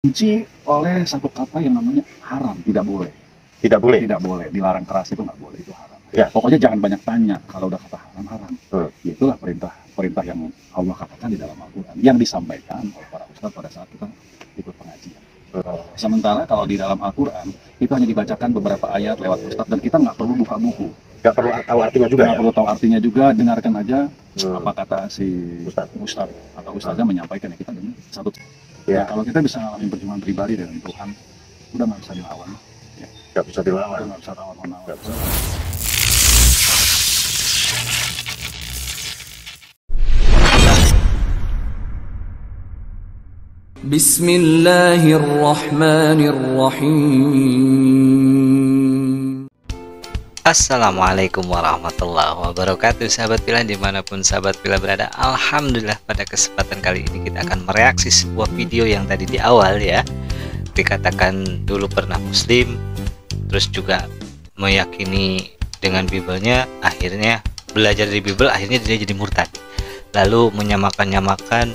Dibenci oleh satu kata yang namanya haram, tidak boleh. Tidak boleh. Tidak boleh, dilarang keras itu nggak boleh, itu haram. Ya. Pokoknya jangan banyak tanya kalau udah kata haram. Hmm. Itulah perintah yang Allah katakan di dalam Al-Quran yang disampaikan oleh para ustadz pada saat kita ikut pengajian. Sementara kalau di dalam Al-Quran itu hanya dibacakan beberapa ayat lewat ustadz dan kita nggak perlu buka buku. Nggak perlu tahu artinya juga. Nggak perlu tahu artinya juga, dengarkan aja apa kata si ustadz atau ustaznya menyampaikan, ya kita dengar satu. Ya, kalau kita bisa ngalamin perjuangan pribadi dengan Tuhan, udah nggak bisa dilawan. Ya. Nggak bisa dilawan. Nggak bisa lawan menawar. Bismillahirrahmanirrahim. Assalamualaikum warahmatullahi wabarakatuh, sahabat Pila dimanapun sahabat Pila berada. Alhamdulillah pada kesempatan kali ini kita akan mereaksi sebuah video yang tadi di awal ya dikatakan dulu pernah muslim, terus juga meyakini dengan Bibelnya, akhirnya belajar dari Bibel, akhirnya dia jadi murtad, lalu menyamakan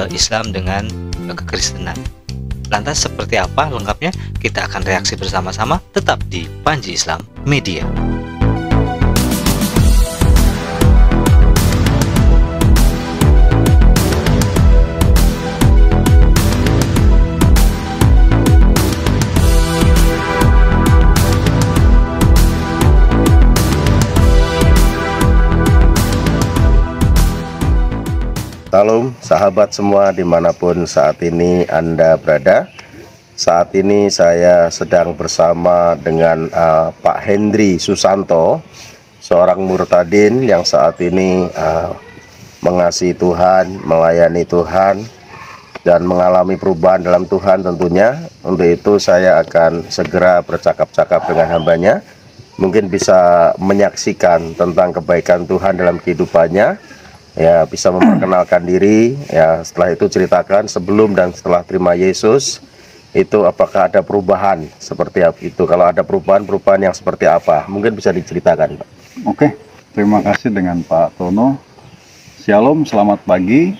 Islam dengan kekristenan. Lantas seperti apa lengkapnya? Kita akan reaksi bersama-sama, tetap di Panji Islam Media. Salam sahabat semua dimanapun saat ini Anda berada. Saat ini saya sedang bersama dengan Pak Hendri Susanto, seorang murtadin yang saat ini mengasihi Tuhan, melayani Tuhan, dan mengalami perubahan dalam Tuhan tentunya. Untuk itu saya akan segera bercakap-cakap dengan hambanya, mungkin bisa menyaksikan tentang kebaikan Tuhan dalam kehidupannya. Ya, bisa memperkenalkan diri, ya setelah itu ceritakan sebelum dan setelah terima Yesus itu apakah ada perubahan seperti apa itu, kalau ada perubahan yang seperti apa, mungkin bisa diceritakan, Pak. Oke, terima kasih dengan Pak Tono. Shalom, selamat pagi.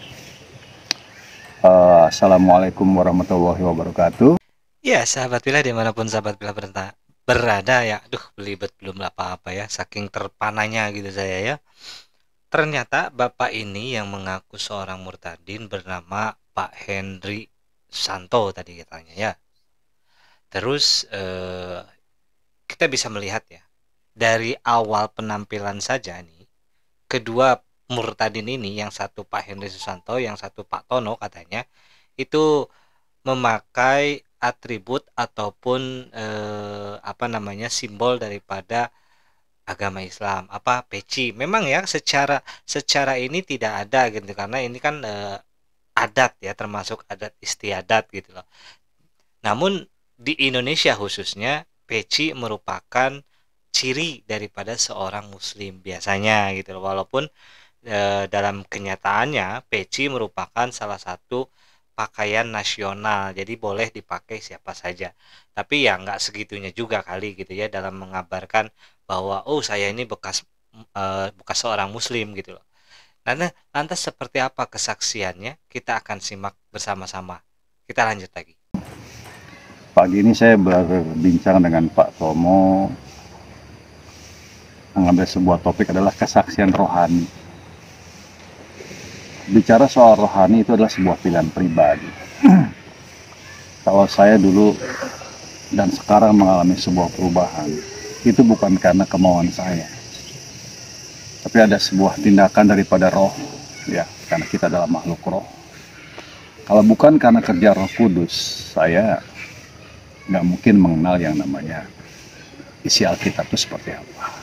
Assalamualaikum warahmatullahi wabarakatuh. Ya, sahabat Pila dimanapun sahabat Pila berada ya, aduh belibet belum apa-apa ya, saking terpananya gitu saya ya. Ternyata bapak ini yang mengaku seorang murtadin bernama Pak Hendri Susanto tadi katanya ya. Terus kita bisa melihat ya, dari awal penampilan saja nih, kedua murtadin ini, yang satu Pak Hendri Susanto, yang satu Pak Tono katanya, itu memakai atribut ataupun simbol daripada agama Islam, peci. Memang ya secara ini tidak ada gitu, karena ini kan adat ya, termasuk adat istiadat gitu loh. Namun di Indonesia khususnya, peci merupakan ciri daripada seorang muslim biasanya gitu loh. Walaupun dalam kenyataannya peci merupakan salah satu pakaian nasional, jadi boleh dipakai siapa saja. Tapi ya nggak segitunya juga kali gitu ya, dalam mengabarkan bahwa oh saya ini bekas seorang muslim gitu loh. Lantas seperti apa kesaksiannya? Kita akan simak bersama-sama. Kita lanjut lagi. Pagi ini saya berbincang dengan Pak Tomo, mengambil sebuah topik adalah kesaksian rohani. Bicara soal rohani itu adalah sebuah pilihan pribadi. Kalau saya dulu dan sekarang mengalami sebuah perubahan, itu bukan karena kemauan saya, tapi ada sebuah tindakan daripada roh, ya, karena kita adalah makhluk roh. Kalau bukan karena kerja Roh Kudus, saya nggak mungkin mengenal yang namanya isi Alkitab itu seperti apa.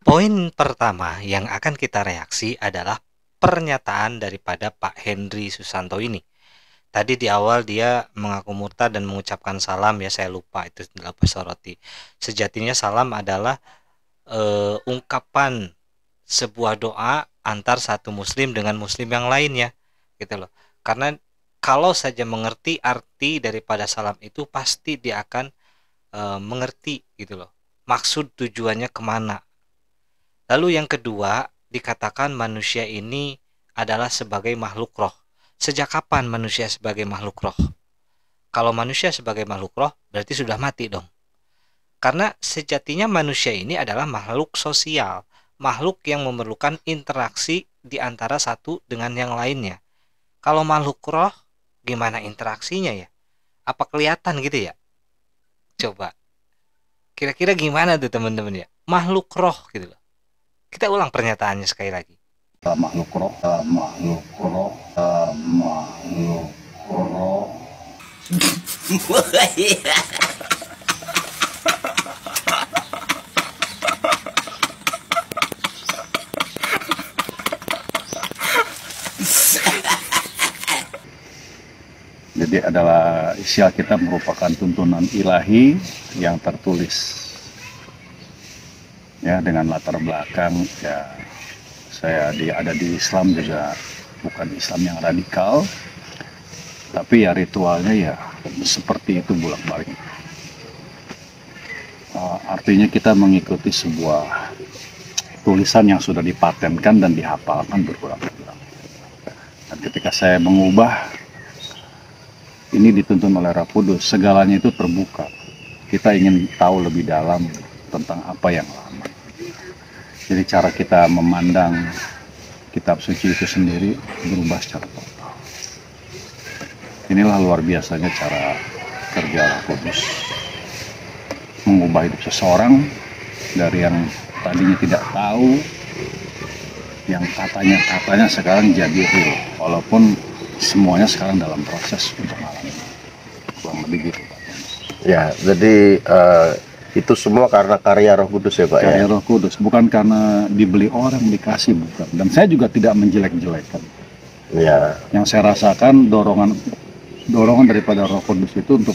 Poin pertama yang akan kita reaksi adalah pernyataan daripada Pak Hendri Susanto ini. Tadi di awal dia mengaku murtad dan mengucapkan salam ya, saya lupa itu adalah bahasa roti. Sejatinya salam adalah ungkapan sebuah doa antar satu muslim dengan muslim yang lainnya gitu loh. Karena kalau saja mengerti arti daripada salam itu, pasti dia akan mengerti gitu loh, maksud tujuannya kemana. Lalu yang kedua, dikatakan manusia ini adalah sebagai makhluk roh. Sejak kapan manusia sebagai makhluk roh? Kalau manusia sebagai makhluk roh berarti sudah mati dong. Karena sejatinya manusia ini adalah makhluk sosial, makhluk yang memerlukan interaksi di antara satu dengan yang lainnya. Kalau makhluk roh, gimana interaksinya ya? Apa kelihatan gitu ya? Coba, kira-kira gimana tuh teman-teman ya? Makhluk roh gitu loh. Kita ulang pernyataannya sekali lagi. Makhluk roh, makhluk roh, makhluk roh. Jadi adalah Isya kita merupakan tuntunan ilahi yang tertulis ya, dengan latar belakang ya saya ada di Islam juga, bukan Islam yang radikal, tapi ya ritualnya ya seperti itu bolak-balik. Artinya kita mengikuti sebuah tulisan yang sudah dipatenkan dan dihafalkan berulang-ulang. Dan ketika saya mengubah, ini dituntun oleh Roh Kudus, segalanya itu terbuka. Kita ingin tahu lebih dalam tentang apa yang lama. Jadi cara kita memandang kitab suci itu sendiri berubah secara total. Inilah luar biasanya cara kerja Roh Kudus, mengubah hidup seseorang dari yang tadinya tidak tahu, yang katanya sekarang jadi real, walaupun semuanya sekarang dalam proses untuk mengalami, kurang lebih gitu Pak. Ya, jadi itu semua karena karya Roh Kudus ya Pak ya? Karya Roh Kudus, bukan karena dibeli orang, dikasih, bukan. Dan saya juga tidak menjelek-jelekan. Ya. Yang saya rasakan dorongan daripada Roh Kudus itu untuk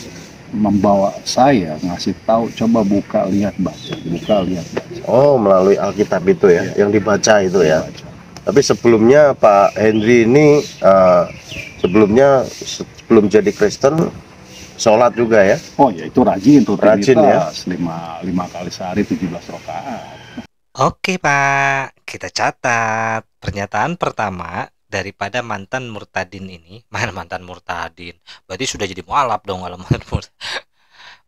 membawa saya, ngasih tahu, coba buka, lihat, baca, buka, lihat, baca. Oh, melalui Alkitab itu ya, yang dibaca itu ya. Baca. Tapi sebelumnya Pak Henry ini sebelum jadi Kristen sholat juga ya? Oh ya, itu rajin, Rajin ya? rutinitas, 5 kali sehari 17 rakaat. Oke Pak, kita catat pernyataan pertama daripada mantan murtadin ini. Mana mantan murtadin? Berarti sudah jadi mualaf dong kalau mantan murtad.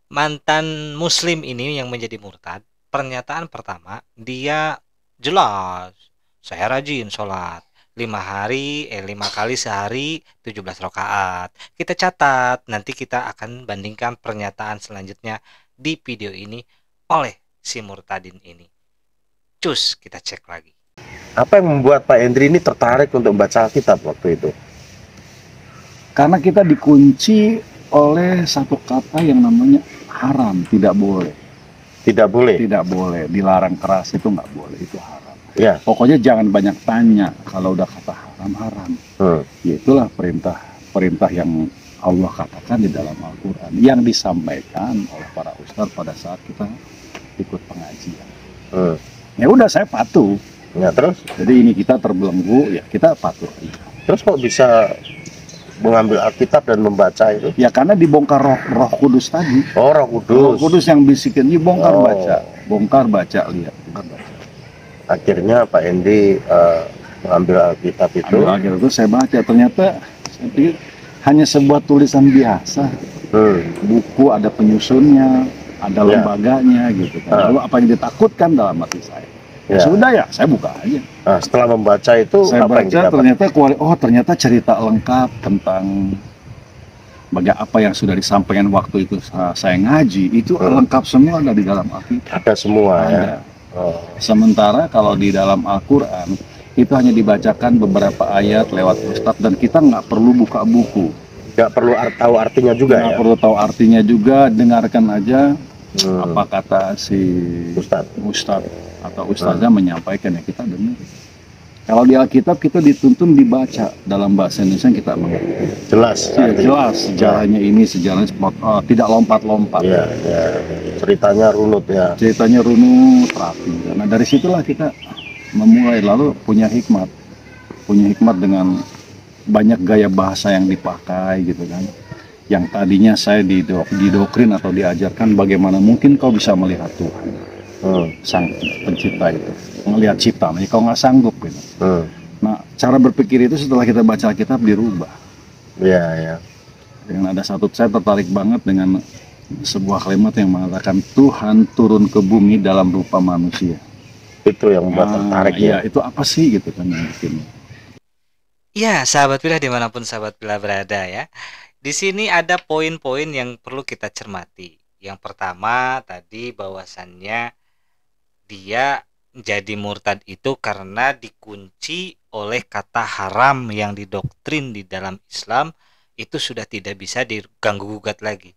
Mantan muslim ini yang menjadi murtad. Pernyataan pertama, dia jelas, saya rajin sholat 5 kali sehari 17 rakaat. Kita catat, nanti kita akan bandingkan pernyataan selanjutnya di video ini oleh si murtadin ini. Cus, kita cek lagi. Apa yang membuat Pak Henry ini tertarik untuk membaca Alkitab waktu itu? Karena kita dikunci oleh satu kata yang namanya haram, tidak boleh. Tidak boleh? Tidak boleh, dilarang keras, itu nggak boleh, itu haram. Ya. Pokoknya jangan banyak tanya, kalau udah kata haram. Ya itulah perintah yang Allah katakan di dalam Al-Quran, yang disampaikan oleh para ustadz pada saat kita ikut pengajian. Ya udah, saya patuh. Ya, terus? Jadi ini kita terbelenggu, ya kita patuh. Terus kok bisa mengambil Alkitab dan membaca itu? Ya karena dibongkar roh Kudus tadi. Oh, Roh Kudus. Roh Kudus yang bisikin, ini bongkar baca, lihat, bongkar baca. Akhirnya Pak Henry mengambil Alkitab itu. Akhirnya itu saya baca, ternyata saya pikir hanya sebuah tulisan biasa. Buku ada penyusunnya, ada lembaganya gitu kan. Lalu apa yang ditakutkan dalam hati saya? Ya sudah ya, saya buka aja. Nah, setelah membaca itu saya apa baca, ternyata cerita lengkap tentang apa yang sudah disampaikan waktu itu saya ngaji, itu lengkap semua ada di dalam Alkitab. Ada semua ya. Sementara kalau di dalam Al-Quran itu hanya dibacakan beberapa ayat lewat ustadz, dan kita nggak perlu buka buku, nggak perlu tahu artinya juga, nggak perlu tahu artinya juga, dengarkan aja apa kata si ustadz atau ustazah menyampaikan, ya kita dengar. Kalau di Alkitab kita dituntun dibaca dalam bahasa Indonesia, kita mengerti. Jelas. Ya, jelas sejarahnya ini, sejarahnya tidak lompat-lompat. Ya. Ceritanya runut ya. Ceritanya runut, rapi. Nah dari situlah kita memulai, lalu punya hikmat dengan banyak gaya bahasa yang dipakai gitu kan. Yang tadinya saya didoktrin atau diajarkan bagaimana mungkin kau bisa melihat Tuhan. Sang pencipta itu melihat cipta, kau nggak sanggup gitu. Nah cara berpikir itu setelah kita baca Alkitab dirubah. Ya. Dengan ada satu, saya tertarik banget dengan sebuah kalimat yang mengatakan Tuhan turun ke bumi dalam rupa manusia. Itu yang membuat tertarik ya. Iya, itu apa sih gitu kan yang bikin. Ya, sahabat Pilah dimanapun sahabat Pilah berada ya. Di sini ada poin-poin yang perlu kita cermati. Yang pertama tadi bahwasannya dia jadi murtad itu karena dikunci oleh kata haram yang didoktrin di dalam Islam, itu sudah tidak bisa diganggu gugat lagi.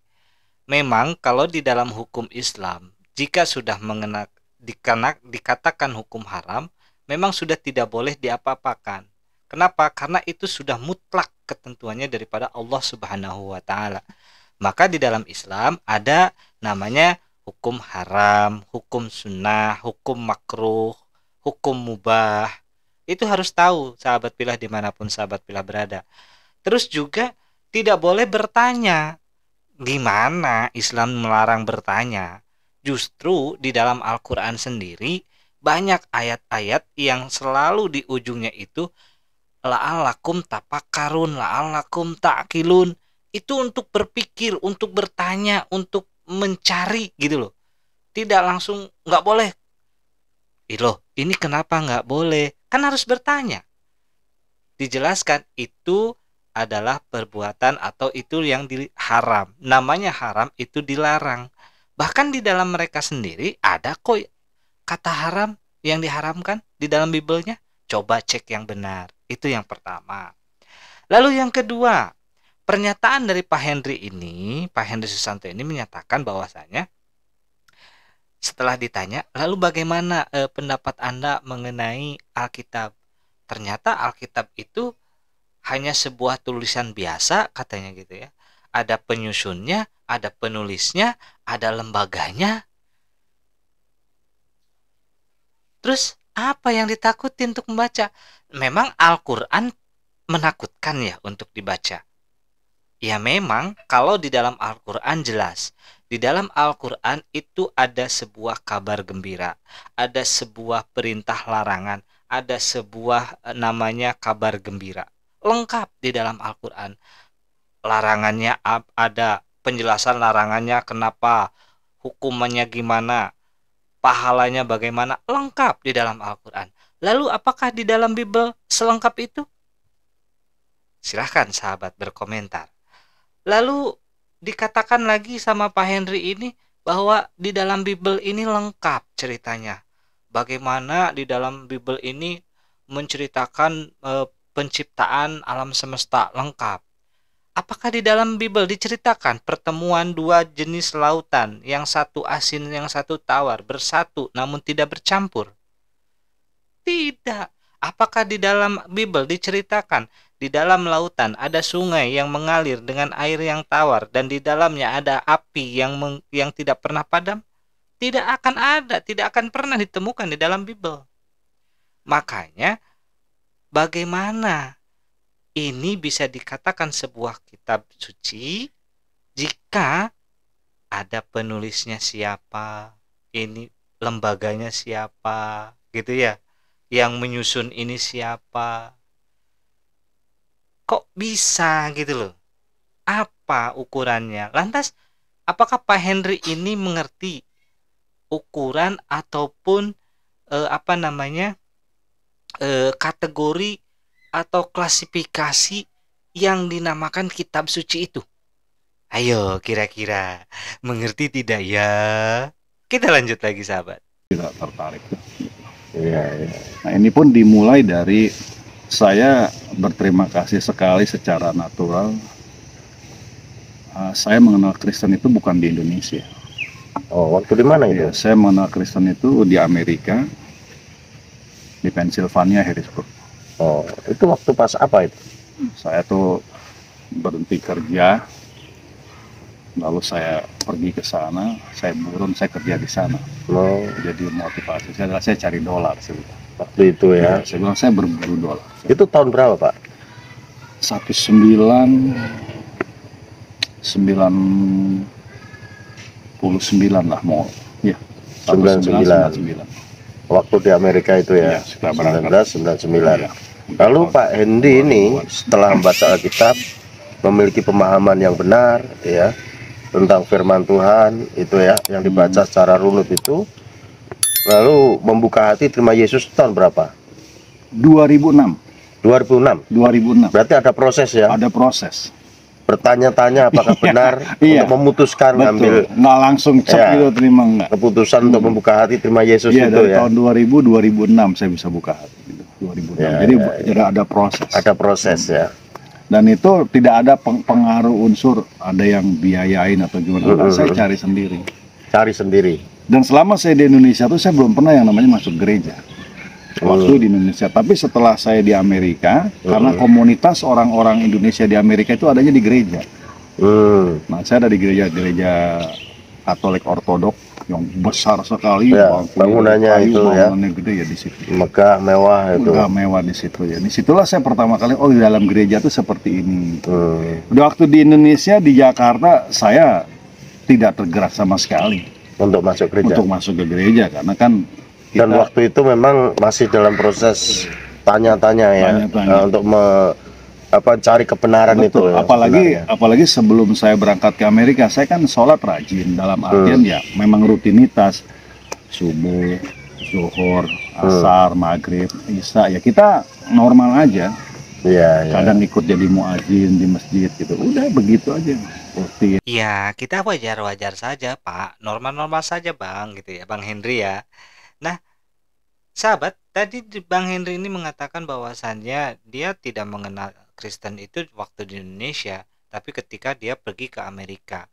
Memang kalau di dalam hukum Islam, jika sudah dikatakan hukum haram, memang sudah tidak boleh diapa-apakan. Kenapa? Karena itu sudah mutlak ketentuannya daripada Allah Subhanahu wa taala. Maka di dalam Islam ada namanya hukum haram, hukum sunnah, hukum makruh, hukum mubah. Itu harus tahu sahabat Pilah dimanapun sahabat Pilah berada. Terus juga tidak boleh bertanya. Di mana Islam melarang bertanya? Justru di dalam Al-Quran sendiri banyak ayat-ayat yang selalu di ujungnya itu la'allakum tafakkarun, la'allakum ta'qilun. Itu untuk berpikir, untuk bertanya, untuk mencari gitu loh. Tidak langsung nggak boleh. Loh, ini kenapa nggak boleh? Kan harus bertanya. Dijelaskan itu adalah perbuatan atau itu yang haram. Namanya haram itu dilarang. Bahkan di dalam mereka sendiri ada kok kata haram yang diharamkan di dalam Biblenya. Coba cek yang benar. Itu yang pertama. Lalu yang kedua, pernyataan dari Pak Henry Susanto ini menyatakan bahwasanya setelah ditanya, lalu bagaimana pendapat Anda mengenai Alkitab? Ternyata Alkitab itu hanya sebuah tulisan biasa katanya gitu ya. Ada penyusunnya, ada penulisnya, ada lembaganya. Terus apa yang ditakuti untuk membaca? Memang Al-Quran menakutkan ya untuk dibaca. Ya memang kalau di dalam Al-Quran jelas. Di dalam Al-Quran itu ada sebuah kabar gembira. Ada sebuah perintah larangan. Ada sebuah namanya kabar gembira. Lengkap di dalam Al-Quran. Larangannya ada. Penjelasan larangannya kenapa. Hukumannya gimana. Pahalanya bagaimana. Lengkap di dalam Al-Quran. Lalu apakah di dalam Bible selengkap itu? Silahkan sahabat berkomentar. Lalu dikatakan lagi sama Pak Henry ini bahwa di dalam Bible ini lengkap ceritanya. Bagaimana di dalam Bible ini menceritakan penciptaan alam semesta lengkap. Apakah di dalam Bible diceritakan pertemuan dua jenis lautan, yang satu asin, yang satu tawar, bersatu namun tidak bercampur? Tidak. Apakah di dalam Bible diceritakan di dalam lautan ada sungai yang mengalir dengan air yang tawar dan di dalamnya ada api yang tidak pernah padam? Tidak akan ada, tidak akan pernah ditemukan di dalam Bible. Makanya bagaimana ini bisa dikatakan sebuah kitab suci jika ada penulisnya siapa, ini lembaganya siapa, gitu ya. Yang menyusun ini siapa? Kok bisa gitu loh? Apa ukurannya? Lantas apakah Pak Henry ini mengerti ukuran ataupun kategori atau klasifikasi yang dinamakan kitab suci itu? Ayo kira-kira mengerti tidak ya? Kita lanjut lagi sahabat. Tidak tertarik. Iya. Nah ini pun dimulai dari saya berterima kasih sekali secara natural. Saya mengenal Kristen itu bukan di Indonesia. Oh, waktu di mana itu? Ya, saya mengenal Kristen itu di Amerika, di Pennsylvania, Harrisburg. Oh, itu waktu pas apa itu? Saya tuh berhenti kerja, lalu saya pergi ke sana, saya kerja di sana. Oh, Jadi motivasi saya adalah saya cari dolar sebetulnya. waktu itu ya. Saya bilang saya berburu dolar. Itu tahun berapa, Pak? 1999 lah mau. Ya. 99. Waktu di Amerika itu ya. Iya, setelah berangkat. 1999. Iya. Lalu Pak Hendy ini setelah membaca Alkitab memiliki pemahaman yang benar ya tentang firman Tuhan itu ya yang dibaca secara runut itu, lalu membuka hati terima Yesus tahun berapa? 2006. 2006. Berarti ada proses ya? Ada proses. Bertanya-tanya apakah benar Iya. untuk memutuskan ngambil Nggak langsung cek Ya. gitu terima enggak. keputusan untuk membuka hati terima Yesus Iya, itu dari ya. tahun 2006 saya bisa buka hati gitu. 2006. Ya, Jadi ya. ada proses. Ada proses ya. Dan itu tidak ada pengaruh unsur ada yang biayain atau gimana. Enggak, saya cari sendiri. Cari sendiri. Dan selama saya di Indonesia tuh saya belum pernah yang namanya masuk gereja. Waktu di Indonesia, tapi setelah saya di Amerika, karena komunitas orang-orang Indonesia di Amerika itu adanya di gereja. Nah, saya ada di gereja Katolik Ortodok yang besar sekali, Ya, bangunannya itu ya. bangunannya gede ya di situ. Megah, mewah itu. Megah mewah di situ ya. Disitulah saya pertama kali di dalam gereja tuh seperti ini. Udah waktu di Indonesia di Jakarta saya tidak tergerak sama sekali Untuk masuk gereja. untuk masuk ke gereja karena kan Dan waktu itu memang masih dalam proses tanya-tanya ya, Tanya-tanya. untuk cari kebenaran betul, itu. Ya, apalagi sebenarnya. apalagi sebelum saya berangkat ke Amerika, saya kan sholat rajin dalam artian ya memang rutinitas subuh, zuhur, asar, maghrib, isya ya kita normal aja. Iya, iya. Kadang ikut jadi muadzin di masjid gitu. Udah begitu aja. Rutin. Ya, kita wajar-wajar saja, Pak. Normal-normal saja, Bang, gitu ya, Bang Henry ya. Nah, sahabat, tadi Bang Henry ini mengatakan bahwasannya dia tidak mengenal Kristen itu waktu di Indonesia, tapi ketika dia pergi ke Amerika.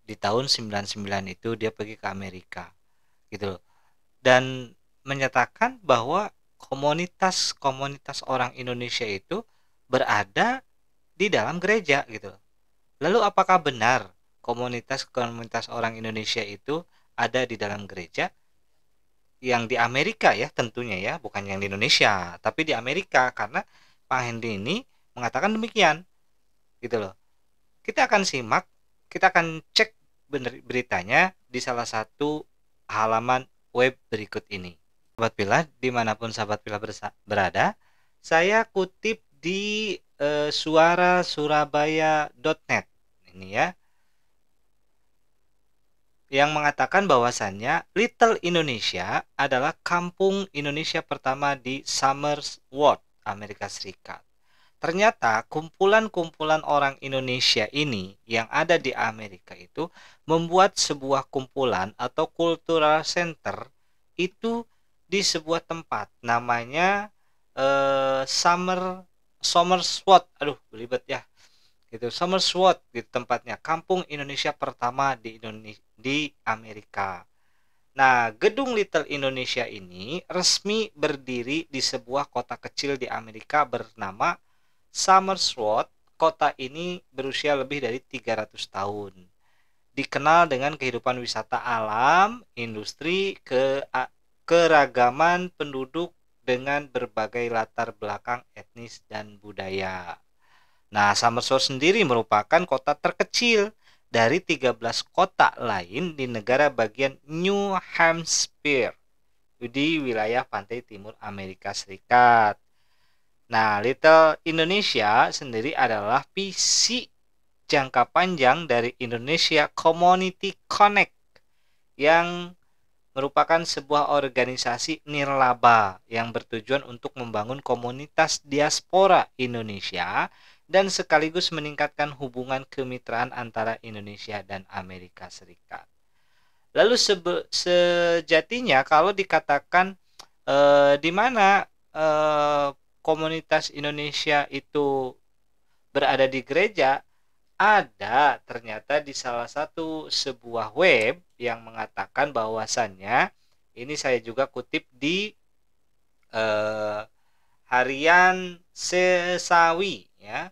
Di tahun 99 itu dia pergi ke Amerika. Gitu loh. Dan menyatakan bahwa komunitas orang Indonesia itu berada di dalam gereja gitu. Lalu apakah benar komunitas orang Indonesia itu ada di dalam gereja? Yang di Amerika ya tentunya ya, bukan yang di Indonesia, tapi di Amerika, karena Pak Hendy ini mengatakan demikian gitu loh. Kita akan simak, kita akan cek beritanya di salah satu halaman web berikut ini. Sahabat Pilah, dimanapun sahabat Pilah berada, saya kutip di suarasurabaya.net ini ya, yang mengatakan bahwasannya Little Indonesia adalah kampung Indonesia pertama di Somersworth, Amerika Serikat. Ternyata kumpulan-kumpulan orang Indonesia ini yang ada di Amerika itu membuat sebuah kumpulan atau cultural center itu di sebuah tempat namanya Somersworth. Aduh, belibet ya. Gitu, Somersworth gitu tempatnya, kampung Indonesia pertama di Amerika. Nah, gedung Little Indonesia ini resmi berdiri di sebuah kota kecil di Amerika bernama Somersworth. Kota ini berusia lebih dari 300 tahun. Dikenal dengan kehidupan wisata alam, industri, keragaman penduduk dengan berbagai latar belakang etnis dan budaya. Nah, Somersworth sendiri merupakan kota terkecil dari 13 kota lain di negara bagian New Hampshire di wilayah pantai timur Amerika Serikat. Nah, Little Indonesia sendiri adalah visi jangka panjang dari Indonesia Community Connect yang merupakan sebuah organisasi nirlaba yang bertujuan untuk membangun komunitas diaspora Indonesia dan sekaligus meningkatkan hubungan kemitraan antara Indonesia dan Amerika Serikat. Lalu sejatinya kalau dikatakan di mana komunitas Indonesia itu berada di gereja, ada ternyata di salah satu sebuah web yang mengatakan bahwasannya, ini saya juga kutip di Harian Sesawi ya,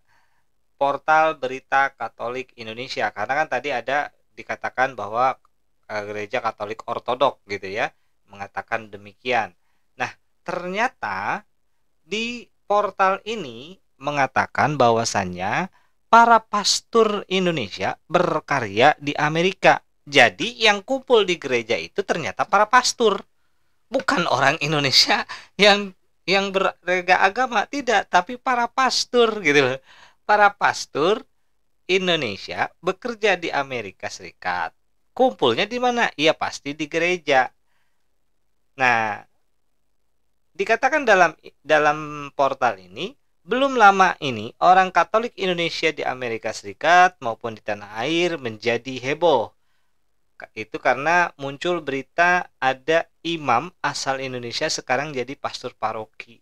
portal berita Katolik Indonesia, karena kan tadi ada dikatakan bahwa gereja Katolik Ortodok gitu ya mengatakan demikian. Nah, ternyata di portal ini mengatakan bahwasannya para pastor Indonesia berkarya di Amerika. Jadi yang kumpul di gereja itu ternyata para pastor, bukan orang Indonesia yang berbeda agama, tidak, tapi para pastor gitu loh. Para pastor Indonesia bekerja di Amerika Serikat. Kumpulnya di mana? Iya pasti di gereja. Nah, dikatakan dalam portal ini, belum lama ini orang Katolik Indonesia di Amerika Serikat maupun di tanah air menjadi heboh. Itu karena muncul berita ada imam asal Indonesia sekarang jadi pastor paroki.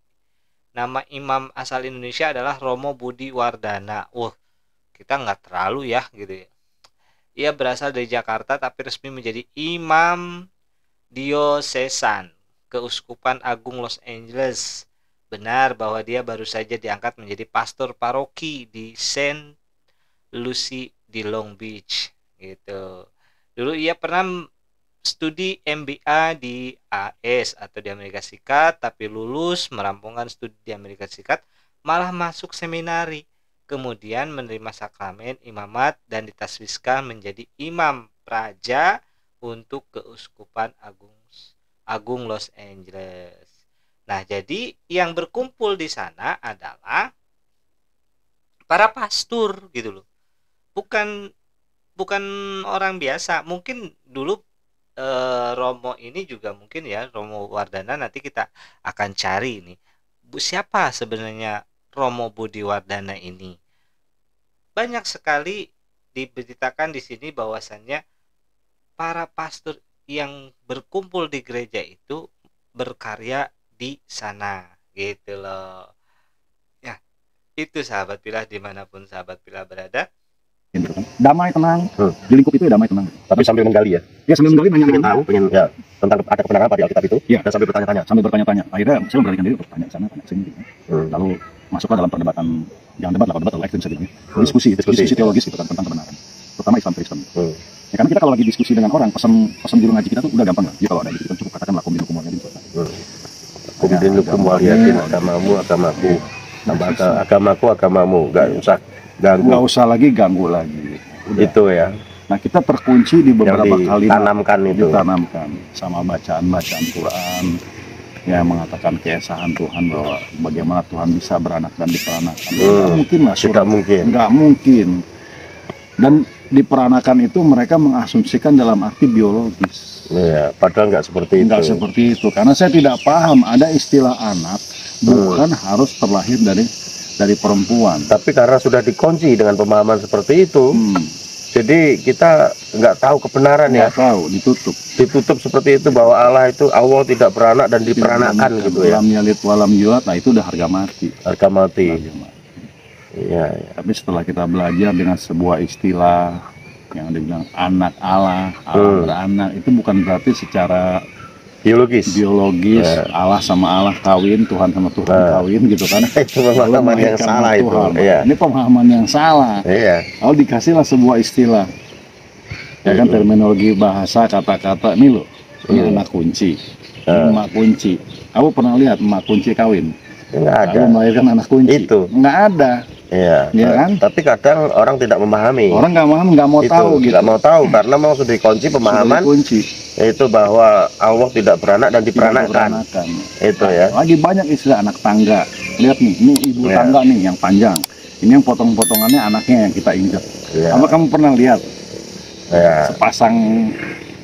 Nama imam asal Indonesia adalah Romo Budi Wardana. Kita nggak terlalu ya gitu ya. Ia berasal dari Jakarta tapi resmi menjadi imam diosesan Keuskupan Agung Los Angeles. Benar bahwa dia baru saja diangkat menjadi pastor paroki di Saint Lucie di Long Beach gitu. Dulu ia pernah studi MBA di AS atau di Amerika Serikat, tapi lulus merampungkan studi di Amerika Serikat malah masuk seminari. Kemudian menerima sakramen imamat dan ditasbihkan menjadi imam praja untuk Keuskupan Agung Los Angeles. Nah, jadi yang berkumpul di sana adalah para pastor gitu loh. Bukan orang biasa. Mungkin dulu Romo ini juga mungkin ya, Romo Wardana, nanti kita akan cari ini. Siapa sebenarnya Romo Budi Wardana ini? Banyak sekali diberitakan di sini bahwasannya para pastor yang berkumpul di gereja itu berkarya di sana gitu loh. Ya, itu sahabat Pilah dimanapun sahabat Pilah berada. Damai tenang, di lingkup itu ya damai tenang. Tapi sambil menggali ya. Ya sambil menggali Pengen nanya-nanya. tahu, pengen ya tentang ada kebenaran apa di Alkitab itu. Iya. Dan sambil bertanya-tanya. Sambil bertanya-tanya. Akhirnya saya memberanikan diri untuk tanya sana, tanya sini. Lalu masuklah dalam perdebatan, yang debat terlalu ekstrim saya bilang. Diskusi teologis gitu kan, tentang kebenaran. Terutama Islam Kristen. Ya, karena kita kalau lagi diskusi dengan orang, pesan juru ngaji kita tuh udah gampang lah. Jadi kalau ada gitu kan cukup katakan lakum dinukum wal yadin. Kemudian hukum wal yadin, agamamu, agamaku. Agamaku, agamamu. Enggak usah ganggu. Nggak usah lagi ganggu lagi. Udah. Itu ya. Nah, kita terkunci di beberapa kalimat ditanamkan itu. Ditanamkan sama bacaan-bacaan Quran yang mengatakan keesahan Tuhan, bahwa bagaimana Tuhan bisa beranak dan diperanakan. Nggak mungkin lah. Tidak mungkin. Nggak mungkin. Dan diperanakan itu mereka mengasumsikan dalam arti biologis. Iya, padahal nggak seperti itu. Nggak seperti itu. Karena saya tidak paham ada istilah anak bukan harus terlahir dari perempuan. Tapi karena sudah dikunci dengan pemahaman seperti itu, jadi kita nggak tahu kebenaran ya. Nggak tahu, Ditutup seperti itu bahwa Allah tidak beranak dan diperanakan gitu ya. Walam yalid walam yulad, nah itu udah harga mati. Harga mati. Iya. Tapi setelah kita belajar dengan sebuah istilah yang dibilang anak Allah, Allah beranak, itu bukan berarti secara biologis ya. Allah sama Allah kawin, Tuhan sama Tuhan kawin gitu kan. Itu pemahaman yang salah itu. Iya. Ini pemahaman yang salah. Iya. Lalu dikasihlah sebuah istilah, ya kan, terminologi bahasa, kata-kata ini loh, ini anak kunci, ini emak kunci. Kamu pernah lihat emak kunci kawin? Nggak ada. Kamu melahirkan anak kunci? Itu nggak ada. Iya. Ya kan? Tapi kadang orang tidak memahami. Orang nggak paham, nggak mau tahu gitu. Nggak mau tahu karena memang sudah dikunci pemahaman. Yaitu bahwa Allah tidak beranak dan diperanakan. Itu ya. Lagi banyak istilah anak tangga. Lihat nih, ini ibu tangga nih yang panjang. Ini yang potong-potongannya anaknya yang kita injak. Apa kamu pernah lihat sepasang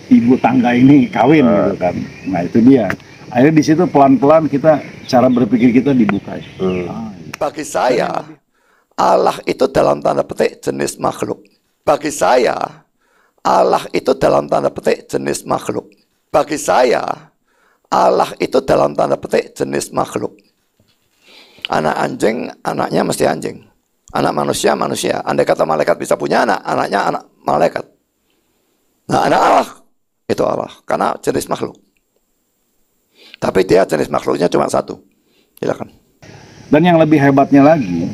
ibu tangga ini kawin gitu kan? Nah itu dia. Akhirnya di situ pelan-pelan kita cara berpikir kita dibuka. Bagi saya, Allah itu dalam tanda petik jenis makhluk. Bagi saya, Allah itu dalam tanda petik jenis makhluk. Bagi saya, Allah itu dalam tanda petik jenis makhluk. Anak anjing, anaknya mesti anjing. Anak manusia, manusia. Andai kata malaikat bisa punya anak, anaknya anak malaikat. Nah, anak Allah, itu Allah. Karena jenis makhluk. Tapi dia jenis makhluknya cuma satu. Silakan. Dan yang lebih hebatnya lagi,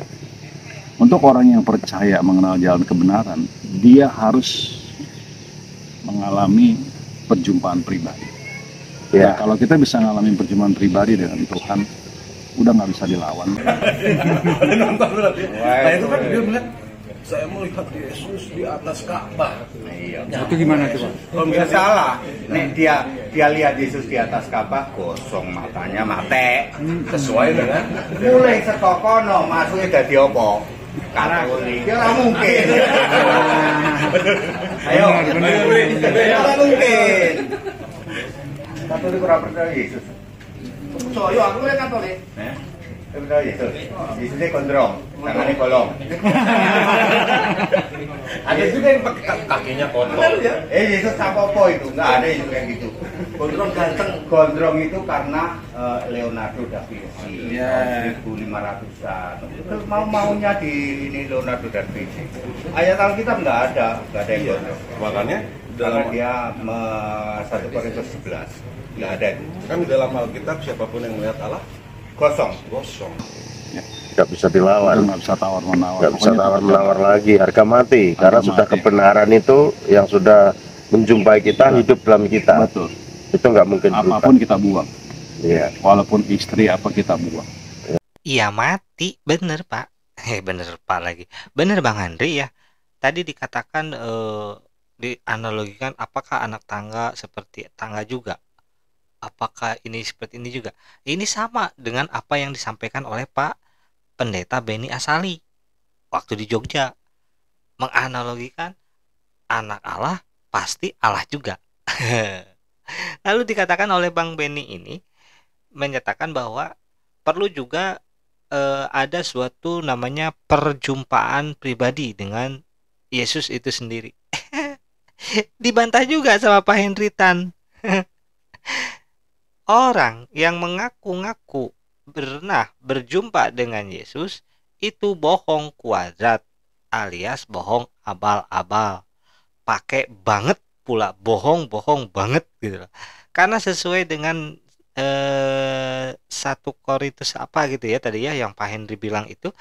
untuk orang yang percaya mengenal jalan kebenaran, dia harus mengalami perjumpaan pribadi. Ya. Nah, kalau kita bisa mengalami perjumpaan pribadi dengan Tuhan, udah nggak bisa dilawan. Nah itu kan dia melihat, saya melihat Yesus di atas Ka'bah. Itu gimana tuh, Pak? Kalau nggak salah, nih dia lihat Yesus di atas Ka'bah, gosong matanya mate. Sesuai dengan mulai sekokono masuknya dari apa? Katolik, ya ora mungkin. Ayo, ya ora mungkin. Katolik ora percaya Yesus. Percaya aku ora Katolik. Percaya Yesus. Yesusnya gondrong, tangannya bolong. Ada juga yang kakinya kotor. Yesus apa itu? Enggak ada yang kayak gitu. Gondrong ganteng. Gondrong itu karena Leonardo da Vinci. Tahun 1500-an. Itu maunya di ini Leonardo da Vinci. Ayat Alkitab enggak ada yang gondrong. Makanya Karena dia 1 Korintus 11. Enggak ada itu. kan di dalam Alkitab siapapun yang melihat Allah Kosong. kosong. Nggak bisa dilawan, Nggak bisa tawar-menawar. nggak bisa Pokoknya tawar-menawar lagi, harga mati. Karena Harga sudah mati. kebenaran itu yang sudah menjumpai kita, hidup dalam kita. Betul. Itu nggak mungkin berubah. Apapun kita buang. Iya. Walaupun istri apa kita buang. Iya mati, bener Pak. Bener Pak lagi. Bener Bang Andri ya. Tadi dikatakan dianalogikan apakah anak tangga seperti tangga juga? Apakah ini seperti ini juga? Ini sama dengan apa yang disampaikan oleh Pak Pendeta Beni Asali waktu di Jogja. Menganalogikan anak Allah pasti Allah juga. Lalu dikatakan oleh Bang Beni ini menyatakan bahwa perlu juga ada suatu namanya perjumpaan pribadi dengan Yesus itu sendiri. Dibantah juga sama Pak Henry Tan. Orang yang mengaku-ngaku pernah berjumpa dengan Yesus itu bohong kuadrat alias bohong abal-abal. Pakai banget pula, bohong-bohong banget gitu loh. Karena sesuai dengan 1 Korintus apa gitu ya tadi ya yang Pak Henry bilang itu,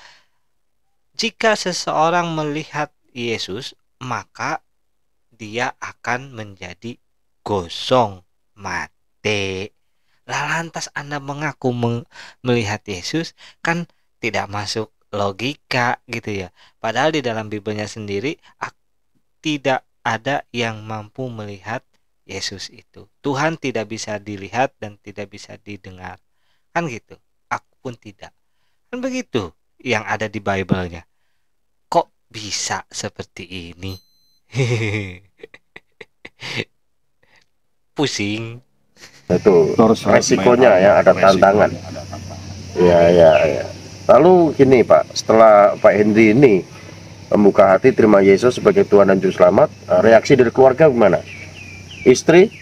jika seseorang melihat Yesus maka dia akan menjadi gosong mate. Lah lantas Anda mengaku melihat Yesus kan tidak masuk logika gitu ya. Padahal di dalam Bibelnya sendiri tidak ada yang mampu melihat Yesus itu. Tuhan tidak bisa dilihat dan tidak bisa didengar. Kan gitu. Aku pun tidak. Kan begitu yang ada di Bible-nya. Kok bisa seperti ini? Pusing. Itu Terus resikonya ya, ada tantangan. Resikonya, ada tantangan. Iya, iya, iya. Lalu gini Pak, setelah Pak Henry ini membuka hati terima Yesus sebagai Tuhan dan Juru Selamat, reaksi dari keluarga gimana? Istri?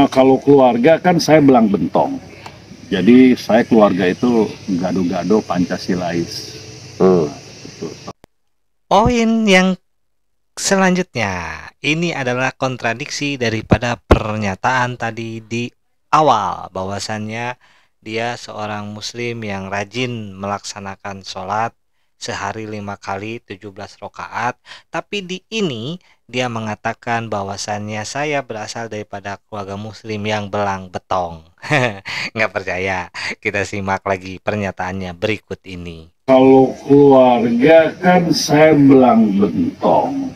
Kalau keluarga kan saya belang bentong. Jadi saya keluarga itu gado-gado Pancasilais. Itu. Poin yang selanjutnya, ini adalah kontradiksi daripada pernyataan tadi di awal bahwasannya dia seorang muslim yang rajin melaksanakan sholat sehari 5 kali 17 rakaat, tapi di ini dia mengatakan bahwasannya saya berasal daripada keluarga muslim yang belang betong. Nggak percaya? Kita simak lagi pernyataannya berikut ini. Kalau keluarga kan saya belang bentong.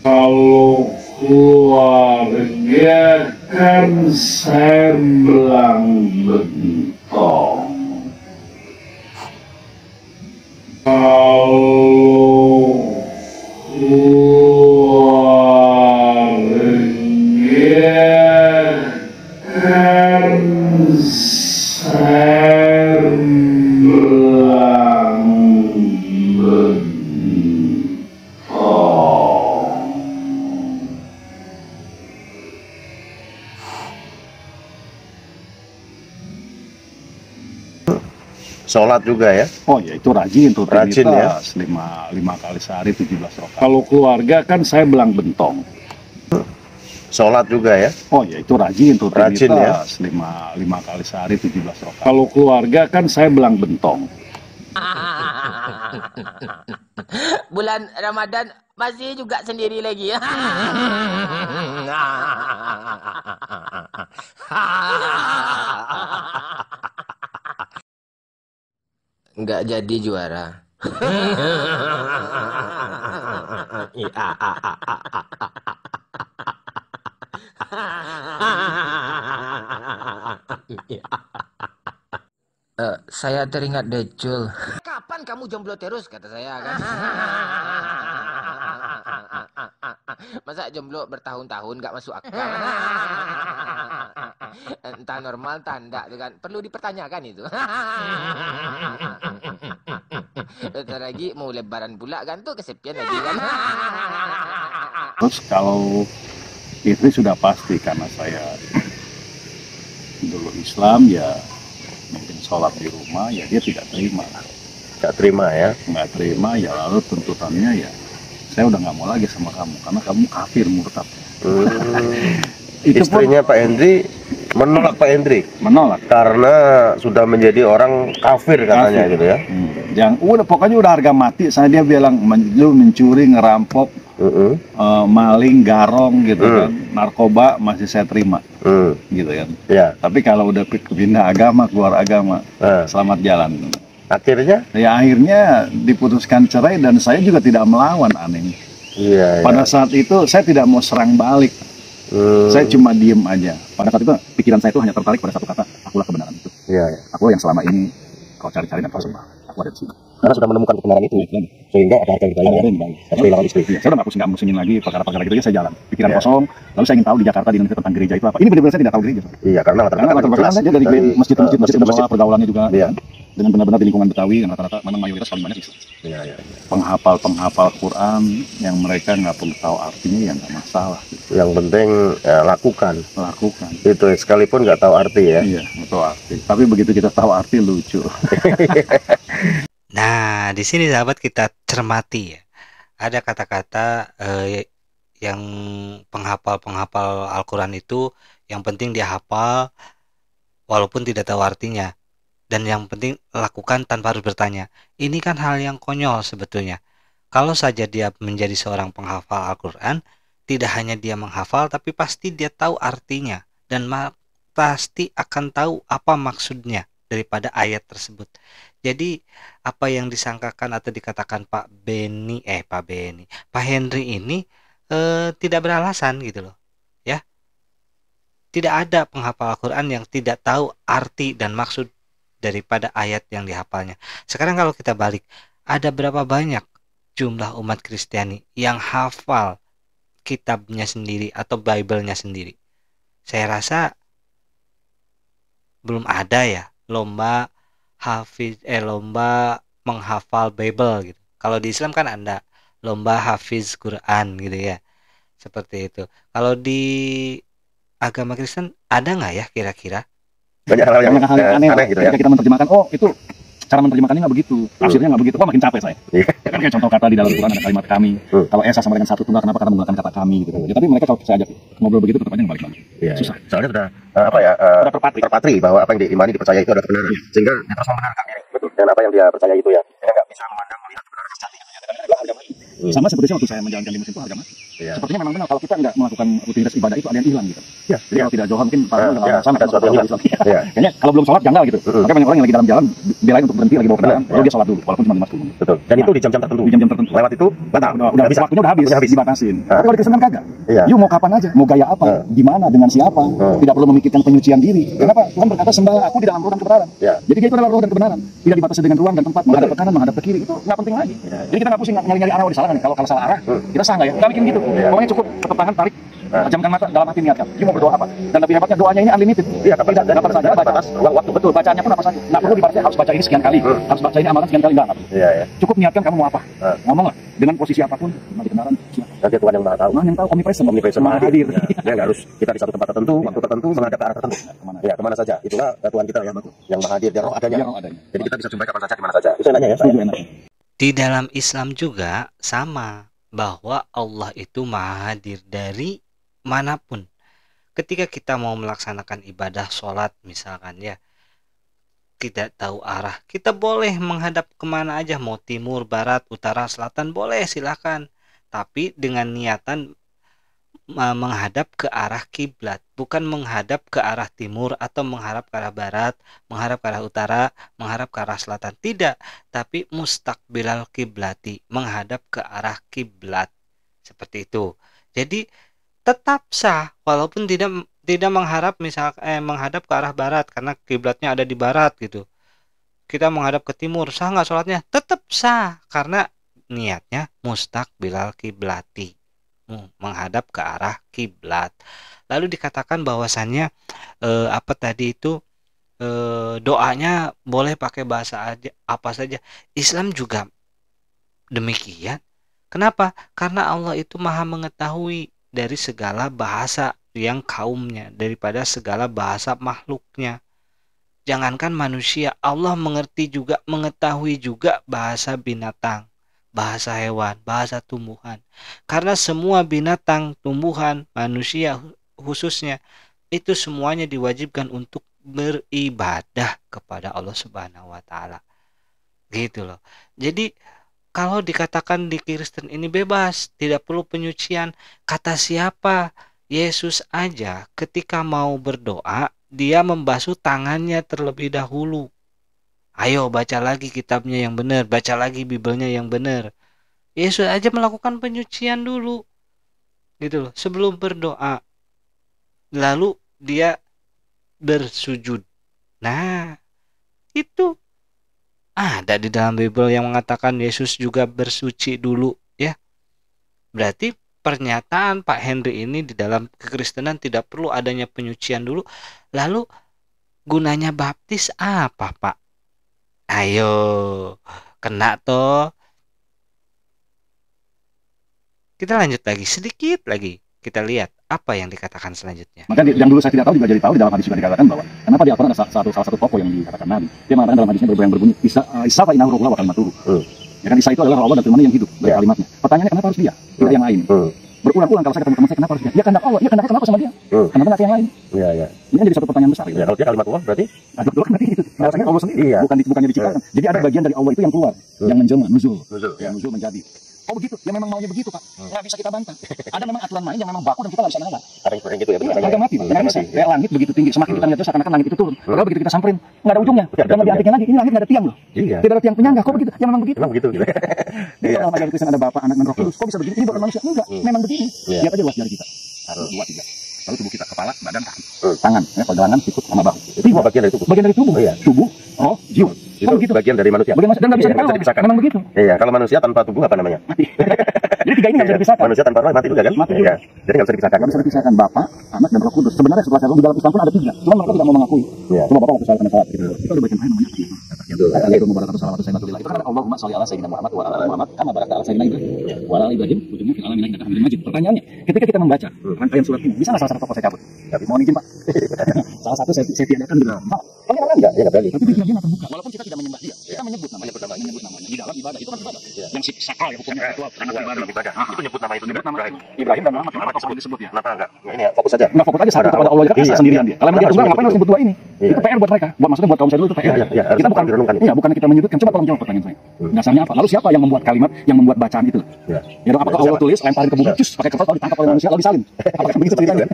Kalau keluarga kan saya belang bentong. Kalau keluarga kan saya belang bentong. Sholat juga ya? Oh ya itu rajin tuh Rajin ya? Trinitas, lima kali sehari 17 rakaat. Kalau keluarga kan saya belang bentong. Sholat juga ya? Oh ya itu rajin tuh Rajin ya? Trinitas, lima kali sehari 17 rakaat. Kalau keluarga kan saya belang bentong. Bulan Ramadan masih juga sendiri lagi. Nggak jadi juara. Saya teringat Decul. Kapan kamu jomblo? jomblo terus kata saya kan. Masa jomblo bertahun-tahun gak masuk akal. Entah normal, entah enggak tuh kan. Perlu dipertanyakan itu. Bentar lagi mau lebaran pula kan tuh kesepian lagi kan. Terus kalau istri sudah pasti, karena saya dulu Islam ya, mungkin sholat di rumah ya dia tidak terima, Nggak terima ya. nggak terima ya, lalu tuntutannya ya saya udah nggak mau lagi sama kamu karena kamu kafir murtad. Itu pun Istrinya Pak Hendri menolak Pak Hendri menolak. karena sudah menjadi orang kafir katanya Kafir. gitu ya. Yang pokoknya udah harga mati. Saya dia bilang lu mencuri, ngerampok, maling, garong gitu kan, narkoba masih saya terima gitu kan. Ya. Tapi kalau udah pindah agama, keluar agama, selamat jalan. Akhirnya? Ya akhirnya diputuskan cerai dan saya juga tidak melawan, aneh. Iya. Pada saat itu saya tidak mau serang balik. Saya cuma diem aja. Pada saat itu pikiran saya itu hanya tertarik pada satu kata, akulah kebenaran itu. Iya. Ya. Akulah yang selama ini kau cari-cari dan kau sembah. Aku ada di sini. Karena sudah menemukan kebenaran itu, sehingga ada harga yang lain. Harus kehilangan istri. Iya, saya udah nggak musingin lagi perkara-perkara gitu, saya jalan. Pikiran Iya. kosong. Lalu saya ingin tahu di Jakarta, di Indonesia tentang gereja itu apa. Ini benar-benar saya tidak tahu gereja. Iya, karena Karena latar belakangnya dia dari masjid-masjid Musola, pergaulannya juga. Iya. Dengan benar-benar di lingkungan Betawi yang rata-rata memang mayoritas paling banyak Islam. Iya, iya. Penghafal Quran yang mereka nggak perlu tahu artinya ya nggak masalah. Yang penting ya, lakukan. Lakukan. Itu sekalipun nggak tahu arti ya. Iya, betul arti. Tapi begitu kita tahu arti lucu. Nah, di sini sahabat kita cermati ya. Ada kata-kata yang penghafal Al-Quran itu yang penting dia hafal walaupun tidak tahu artinya. Dan yang penting lakukan tanpa harus bertanya. Ini kan hal yang konyol sebetulnya. Kalau saja dia menjadi seorang penghafal Al-Quran, tidak hanya dia menghafal, tapi pasti dia tahu artinya. Dan pasti akan tahu apa maksudnya daripada ayat tersebut. Jadi apa yang disangkakan atau dikatakan Pak Henry ini tidak beralasan gitu loh. Ya. Tidak ada penghafal Al-Quran yang tidak tahu arti dan maksud daripada ayat yang dihafalnya. Sekarang kalau kita balik, ada berapa banyak jumlah umat Kristiani yang hafal kitabnya sendiri atau Bible-nya sendiri? Saya rasa belum ada ya lomba menghafal Bible gitu. Kalau di Islam kan ada lomba hafiz Quran gitu ya. Seperti itu. Kalau di agama Kristen ada nggak ya kira-kira? Banyak hal yang aneh gitu ya. Ketika kita menerjemahkan, oh itu cara menerjemahkannya nggak begitu, tafsirnya nggak begitu, wah makin capek saya. Kan kayak contoh kata di dalam Quran ada kalimat kami. Kalau Esa sama dengan satu tunggal, kenapa karena menggunakan kata kami gitu. Ya, tapi mereka kalau saya ajak ngobrol begitu tetap aja nggak balik. Susah. Soalnya sudah terpatri bahwa apa yang diimani dipercaya itu adalah kebenaran. Sehingga dia terus membenarkan diri. Betul. Dan apa yang dia percaya itu ya, dia nggak bisa memandang melihat kebenaran sejati. Harga mati. Sama seperti waktu saya menjalankan di musim itu harga mati. Sepertinya memang benar kalau kita nggak melakukan rutinitas ibadah itu ada yang hilang gitu. Jadi kalau tidak johor mungkin sama ada sesuatu yang hilang. Kayaknya kalau belum sholat janggal gitu. Makanya banyak orang yang lagi dalam jalan belain untuk berhenti lagi bawa kendaraan, lalu dia sholat dulu walaupun cuma 5 menit. Betul. Dan itu di jam-jam tertentu. Di jam-jam tertentu. Lewat itu batal. Udah bisa. Waktunya udah habis. Dibatasin. Tapi kalau di Kristen kan kagak. Iya. Yuk mau kapan aja, mau gaya apa, di mana, dengan siapa, tidak perlu memikirkan penyucian diri. Kenapa? Tuhan berkata sembahlah aku di dalam ruh dan kebenaran. Jadi dia itu adalah ruh dan kebenaran. Tidak dibatasi dengan ruang dan tempat, menghadap ke kanan, menghadap ke kiri, itu nggak penting lagi. Jadi kita nggak pusing nyari-nyari arah di salah nih. Kalau salah arah, kita sah nggak ya? Nggak bikin gitu. Pokoknya cukup tetap tangan tarik, pejamkan mata, dalam hati niatkan. Yuk mau berdoa apa? Dan lebih hebatnya doanya ini unlimited. Iya, tidak dapat saja baca waktu betul. Bacaannya pun apa saja. Nggak perlu dibatasi harus baca ini sekian kali, harus baca ini amalkan sekian kali, enggak. Iya, ya. Cukup niatkan kamu mau apa. Ngomonglah dengan posisi apapun, nanti kebenaran. Nanti Tuhan yang maha tahu. Yang tahu omnipresent Maha hadir. Ya nggak harus kita di satu tempat tertentu, waktu tertentu, menghadap ke arah tertentu. Ya kemana saja. Itulah Tuhan kita ya, yang maha hadir, yang roh adanya. Jadi kita bisa jumpai kapan saja, di mana saja. Itu enaknya ya. Di dalam Islam juga sama, bahwa Allah itu maha hadir dari manapun. Ketika kita mau melaksanakan ibadah sholat misalkan ya, tidak tahu arah, kita boleh menghadap kemana aja, mau timur, barat, utara, selatan, boleh silahkan. Tapi dengan niatan menghadap ke arah kiblat, bukan menghadap ke arah timur atau menghadap ke arah barat, menghadap ke arah utara, menghadap ke arah selatan. Tidak, tapi mustaqbilal kiblati, menghadap ke arah kiblat. Seperti itu. Jadi tetap sah walaupun tidak menghadap menghadap ke arah barat karena kiblatnya ada di barat gitu. kita menghadap ke timur, sah nggak sholatnya? Tetap sah, karena niatnya mustaqbilal kiblati, menghadap ke arah kiblat. Lalu dikatakan bahwasannya apa tadi itu, doanya boleh pakai bahasa aja apa saja. Islam juga demikian. Kenapa? Karena Allah itu maha mengetahui dari segala bahasa yang kaumnya, daripada segala bahasa makhluknya. Jangankan manusia, Allah mengetahui juga bahasa binatang, bahasa hewan, bahasa tumbuhan. Karena semua binatang, tumbuhan, manusia khususnya, itu semuanya diwajibkan untuk beribadah kepada Allah Subhanahu wa taala. Gitu loh. Jadi kalau dikatakan di Kristen ini bebas, tidak perlu penyucian, kata siapa? Yesus aja ketika mau berdoa, dia membasuh tangannya terlebih dahulu. Ayo baca lagi kitabnya yang benar, baca lagi Bibelnya yang benar. Yesus aja melakukan penyucian dulu, gitu loh, sebelum berdoa. Lalu dia bersujud. Nah, itu ada di dalam Bible yang mengatakan Yesus juga bersuci dulu, ya. Berarti pernyataan Pak Henry ini di dalam kekristenan tidak perlu adanya penyucian dulu. Lalu gunanya baptis apa, Pak? Ayo, kena toh. Kita lanjut lagi sedikit lagi. Kita lihat apa yang dikatakan selanjutnya. Maka yang dulu saya tidak tahu juga jadi tahu, di dalam hadis juga dikatakan bahwa kenapa di Al-Quran ada salah satu tokoh yang dikatakan Nabi. Dia mengatakan dalam hadisnya yang berbunyi Isa fa innahu ruhullah wa kalimatuhu. Ya kan, Isa itu adalah Allah dan firman yang hidup dari kalimatnya. Pertanyaannya kenapa harus dia? Tidak yang lain. Berulang-ulang kalau saya ketemu teman saya, kenapa harus dia? Dia kehendak Allah, dia kehendaknya kenapa sama dia? Kenapa nggak yang lain? Iya, iya. Ini kan jadi satu pertanyaan besar. Gitu. Ya, kalau dia kalimat Allah berarti berarti itu. Rasanya Allah sendiri, iya. bukannya diciptakan. Jadi ada bagian dari Allah itu yang keluar, yang menjelma, nuzul. Ya. Nuzul menjadi. Oh begitu, ya memang maunya begitu Pak. Nggak bisa kita bantah. Ada memang aturan main yang memang baku dan kita nggak bisa nolak. Ada yang gitu ya, benar. Harga mati, nggak bisa. Kayak langit begitu tinggi, semakin kita lihat seakan-akan langit itu turun. Padahal begitu kita samperin, nggak ada ujungnya. Dan lebih antiknya lagi, ini langit nggak ada tiang loh. Iya. Tidak ada tiang penyangga, kok begitu? Ya memang begitu. Memang begitu. Jadi kalau ajaran Kristen ada Bapa, Anak, dan Roh Kudus, kok bisa begini? Ini bukan manusia. Enggak, memang begini. Lihat aja luas jari kita. 1, 2, 3. Lalu tubuh kita, kepala, badan, kaki, tangan, pergelangan, sikut, sama bahu. Itu bagian dari tubuh. Bagian dari tubuh. Iya. Tubuh, roh, jiwa. Itu Begitu. bagian dari manusia. Bagian manusia dan nggak bisa Nggak dipisahkan. Memang begitu. Iya, kalau manusia tanpa tubuh apa namanya? Mati. Jadi tiga ini nggak bisa dipisahkan. Manusia tanpa roh mati juga kan? Mati juga. Iya. Jadi nggak bisa dipisahkan. Nggak bisa dipisahkan Bapa, Anak, dan Roh Kudus. Sebenarnya setelah saya di dalam Islam pun ada 3. Cuma mereka tidak mau mengakui. Iya. Cuma Bapak waktu saya kena salat. Kita udah baca namanya. Itu mubarakatuh salawatu sayyidina. Itu kan Allahumma sholli ala sayyidina Muhammad wa ala Muhammad kama barakta ala sayyidina Ibrahim wa ala Ibrahim ujungnya fil alamin innaka Hamidum Majid. Pertanyaannya, ketika kita membaca rangkaian surat ini, bisa nggak salah satu tokoh saya cabut? Mohon izin Pak. Salah satu saya tiadakan juga. Ini namanya enggak? Iya, nggak berani. Tapi dia terbuka. Walaupun kita tidak menyembah dia, kita menyebut namanya di dalam ibadah. Itu kan ibadah. Yang sakral ya hukumnya ritual karena ibadah. Itu nyebut nama itu Ibrahim dan Muhammad. Kenapa tokoh disebut ya? Kenapa enggak? Ini ya, fokus saja. Nggak fokus aja satu kepada Allah, kan asa sendirian dia. Kalau dia tunggal, ngapain harus sebut 2 ini? Itu PR buat mereka. Maksudnya buat kaum saya dulu itu PR. Iya, Kita bukan direnungkan. iya, bukan kita menyebutkan. Coba tolong jawab pertanyaan saya. Dasarnya apa? Lalu siapa yang membuat kalimat, yang membuat bacaan itu? Iya. Ya dong, apakah Allah tulis, lemparin ke bumi, cus, pakai kertas, lalu ditangkap oleh manusia, lalu disalin? Apakah begitu ceritanya?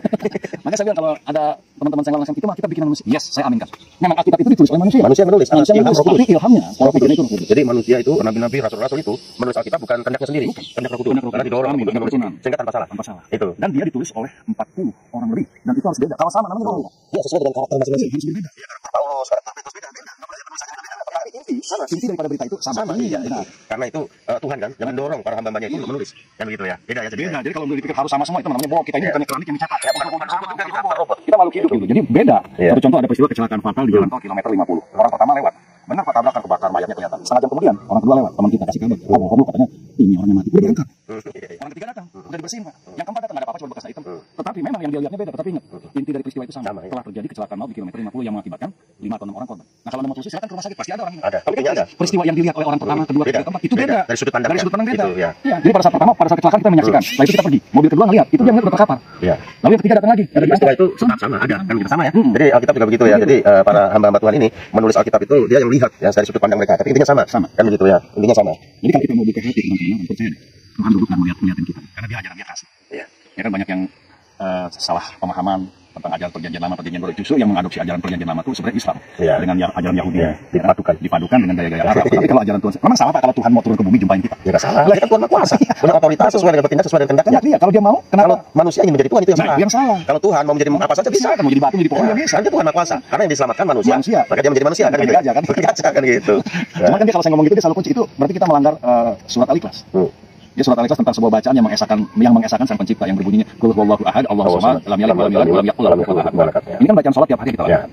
Makanya saya bilang kalau ada teman-teman saya ngomong itu mah kita bikin manusia. Yes, saya aminkan. Memang Alkitab itu ditulis oleh manusia. Manusia menulis. Manusia menulis. Tapi ilhamnya, kalau pikirnya itu Roh Kudus. Jadi manusia itu, nabi-nabi, rasul-rasul itu menulis Alkitab bukan kehendaknya sendiri, kehendak Roh Kudus. Karena didorong Amin. untuk menulis, sehingga tanpa salah. Tanpa salah. Itu. Dan dia ditulis oleh 40 orang lebih. Dan itu harus beda. Kalau sama namanya beda. Ya, sesuai dengan karakter masing-masing. Harus berbeda. Ya, karakter Paulus, karakter Petrus beda. Tapi inti daripada berita itu sama. Iya, Benar. karena itu Tuhan kan yang mendorong para hamba-hambanya itu untuk menulis. Kan begitu ya. Beda ya jadi. Beda. Jadi kalau dipikir harus sama semua itu namanya bohong. Kita ini bukan keramik yang dicetak. Robot. Kita makhluk hidup gitu. Jadi beda. Iya. Satu contoh ada peristiwa kecelakaan fatal di jalan tol kilometer 50. Orang pertama lewat. Benar Pak, tabrakan kebakar, mayatnya kelihatan. Setengah jam kemudian orang kedua lewat. Teman kita kasih kabar. Oh, katanya ini orangnya mati. Udah berangkat. Orang ketiga datang, udah dibersihin Pak. Yang keempat datang, nggak ada apa-apa, cuma bekas hitam. Tetapi memang yang dia lihatnya beda. Tetapi ingat, inti dari peristiwa itu sama. Telah terjadi kecelakaan maut di kilometer 50 yang mengakibatkan 5 atau 6 orang korban. Nah kalau mau telusuri silakan ke rumah sakit, pasti ada orang ini. Ada. Tapi ada. Peristiwa yang dilihat oleh orang pertama, kedua, ketiga, keempat itu beda. Dari sudut pandang. Dari sudut pandang beda. Itu, ya. Iya. Jadi pada saat pertama, pada saat kecelakaan kita menyaksikan. Setelah itu kita pergi. Mobil kedua ngelihat, itu dia ngelihat udah terkapar. Iya. Lalu yang ketiga datang lagi. Ada Peristiwa itu tetap sama, ada kan kita sama ya. Jadi Alkitab juga begitu ya. Jadi para hamba-hamba Tuhan ini menulis Alkitab itu dia yang melihat ya dari sudut pandang mereka. Tapi intinya sama. Kan begitu ya. Intinya sama. Jadi kalau kita mau buka hati teman-teman, percaya deh. Tuhan duduk dan melihatin kita. Karena dia ajaran dia kasih. Iya. Ya kan banyak yang salah pemahaman, tentang ajaran perjanjian lama, perjanjian baru. Justru yang mengadopsi ajaran perjanjian lama itu sebenarnya Islam dengan ajaran Yahudi, dipadukan dengan gaya-gaya Arab. Tapi kalau ajaran Tuhan, memang salah Pak kalau Tuhan mau turun ke bumi jumpain kita? Ya nggak salah. Lah kan Tuhan Maha Kuasa, punya otoritas sesuai dengan bertindak sesuai dengan kehendaknya. Iya, kalau dia mau, Kalau manusia ingin menjadi Tuhan itu yang salah. yang salah. Kalau Tuhan mau menjadi apa saja bisa. Kan mau jadi batu, jadi pohon, ya bisa. Kan dia Tuhan Maha Kuasa. Karena yang diselamatkan manusia. Maka dia menjadi manusia kan gitu. Gajah, kan? Gajah kan gitu. Cuma kan dia kalau saya ngomong gitu dia selalu kunci itu berarti kita melanggar surat Al-Ikhlas. Dia surat Al-Ikhlas tentang sebuah bacaan yang mengesahkan Sang Pencipta, yang berbunyinya qul huwallahu ahad, Allahu samad, lam yalid walam yulad walam yakul lahu kufuwan ahad. Ini kan bacaan salat tiap hari kita lakukan.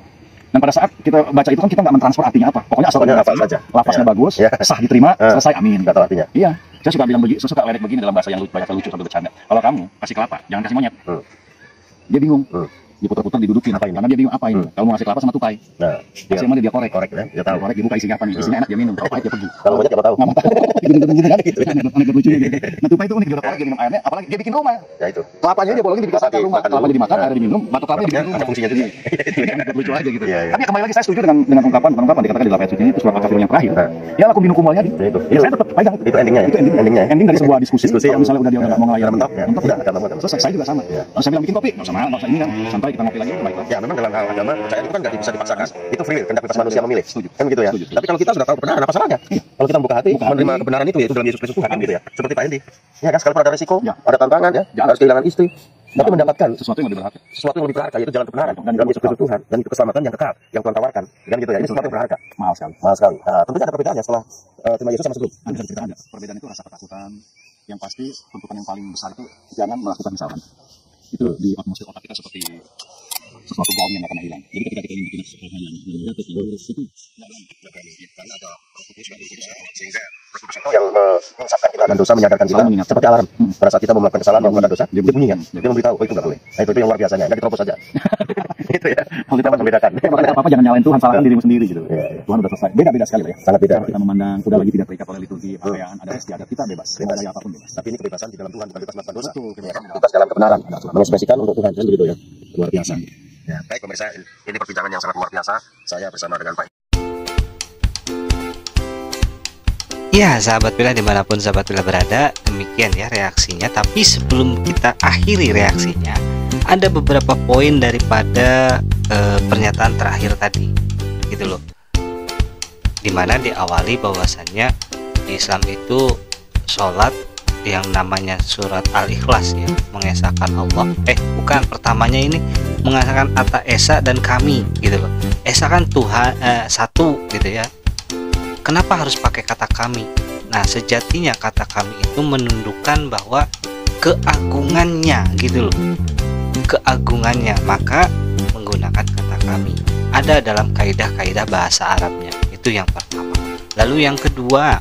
Dan pada saat kita baca itu kan kita nggak mentransfer artinya apa. Pokoknya asal kita hafal saja. Lafaznya bagus, sah diterima, selesai, amin. Enggak tahu artinya. Iya. Saya suka bilang begini, saya suka ledek begini dalam bahasa yang banyak lucu sampai bercanda. Kalau kamu kasih kelapa, jangan kasih monyet. Dia bingung. Diputar-putar, didudukin, karena dia bingung apa ini. Kalau mau ngasih kelapa sama tupai, kasih sama dia korek ya. Dia tahu. Korek, dia buka isinya apa nih. Isinya enak, dia minum. Kalau pahit dia pergi. Kalau monyet nggak tahu. Nggak mau tahu. Gitu kan? Aneh lucunya gitu. Nah, tupai itu unik, dia udah korek, dia minum airnya. Apalagi dia bikin rumah. Ya itu. Kelapanya dia bolongin dibikin rumah. Kelapanya dimakan, airnya diminum, batu kelapanya dibikin rumah. Ada fungsinya juga. Lucu aja gitu. Tapi kembali lagi saya setuju dengan ungkapan dikatakan di dalam ayat suci ini itu surat Al-Kafirun yang terakhir. Ya lakum dinukum wal yadi. Ya saya tetap pegang itu. Itu endingnya. Itu endingnya. Ending dari sebuah diskusi. Yang misalnya udah dia nggak mau ngelayar mentok, udah akan mentok. Terus saya juga sama. Terus saya bilang bikin kopi, nggak usah ini kan. Santai kita ngopi lagi baik. Ya memang dalam hal agama percayaan itu kan nggak bisa dipaksakan. Itu free will, kehendak bebas manusia memilih. Kan gitu ya. Tapi kalau kita sudah tahu kebenaran apa salahnya? Kalau kita membuka hati, menerima kebenaran itu yaitu dalam Yesus Kristus Tuhan kan gitu ya. Seperti Pak Endi. Ya kan sekalipun ada resiko, ada tantangan ya, harus kehilangan istri. Tapi mendapatkan sesuatu yang lebih berharga. Sesuatu yang lebih berharga yaitu jalan kebenaran dan dalam Yesus Kristus Tuhan dan itu keselamatan yang kekal yang Tuhan tawarkan. Kan gitu ya. Ini sesuatu yang berharga. Mahal sekali. Mahal sekali. Nah, tentunya ada perbedaannya setelah terima Yesus sama sebelum. Ada cerita ada. Perbedaan itu rasa ketakutan. Yang pasti tuntutan yang paling besar itu jangan melakukan kesalahan. Itu di atmosfer otak kita seperti sesuatu gaung yang nggak pernah hilang. Jadi ketika kita ingin bikin sesuatu yang itu karena ada sehingga itu yang mengingatkan kita akan dosa, menyadarkan kita seperti alarm. Pada saat kita melakukan kesalahan, melakukan dosa, dia bunyi kan, dia memberitahu, oh itu nggak boleh. Nah, itu yang luar biasanya, nggak diterobos saja. Itu ya, kalau kita membedakan. Makanya apa-apa jangan nyalain Tuhan, salahkan dirimu sendiri gitu. Tuhan udah selesai. Beda-beda sekali ya. Sangat beda. Kalau kita memandang sudah lagi tidak terikat oleh liturgi, pakaian, ada istiadat, kita bebas. Mau gaya apapun bebas. Tapi ini kebebasan di dalam Tuhan, bukan bebas melakukan dosa. Bebas dalam kebenaran, mengekspresikan untuk Tuhan, kan begitu ya. Luar biasa. Ya, baik pemirsa, ini perbincangan yang sangat luar biasa. Saya bersama dengan Pak. Ya, sahabat Villa dimanapun sahabat Villa berada, demikian ya reaksinya. Tapi sebelum kita akhiri reaksinya, ada beberapa poin daripada pernyataan terakhir tadi, gitu loh. Dimana diawali bahwasannya di Islam itu sholat yang namanya surat Al-Ikhlas ya, mengesahkan Allah. Bukan, pertamanya ini mengesahkan Ata Esa dan kami, gitu loh. Esa kan Tuhan satu, gitu ya. Kenapa harus pakai kata kami? Nah, sejatinya kata kami itu menunjukkan bahwa keagungannya, gitu loh. Keagungannya, maka menggunakan kata kami. Ada dalam kaidah-kaidah bahasa Arabnya. Itu yang pertama. Lalu yang kedua,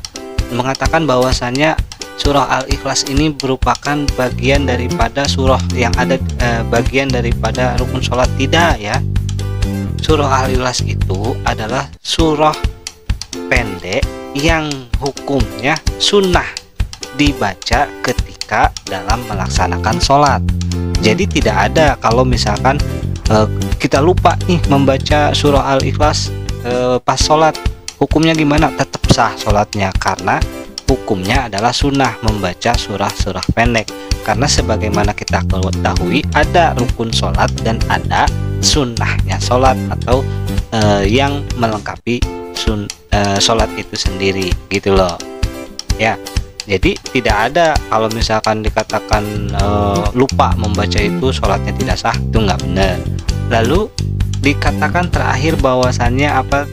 mengatakan bahwasannya surah Al-Ikhlas ini merupakan bagian daripada surah yang ada bagian daripada rukun sholat. Tidak ya. Surah Al-Ikhlas itu adalah surah pendek yang hukumnya sunnah dibaca ketika dalam melaksanakan sholat. Jadi tidak ada kalau misalkan kita lupa nih membaca surah Al-Ikhlas pas sholat, hukumnya gimana? Tetap sah sholatnya karena hukumnya adalah sunnah membaca surah-surah pendek. Karena sebagaimana kita ketahui ada rukun sholat dan ada sunnahnya sholat atau yang melengkapi sholat itu sendiri, gitu loh ya. Jadi tidak ada kalau misalkan dikatakan lupa membaca itu sholatnya tidak sah, itu nggak benar. Lalu dikatakan terakhir bahwasannya apa,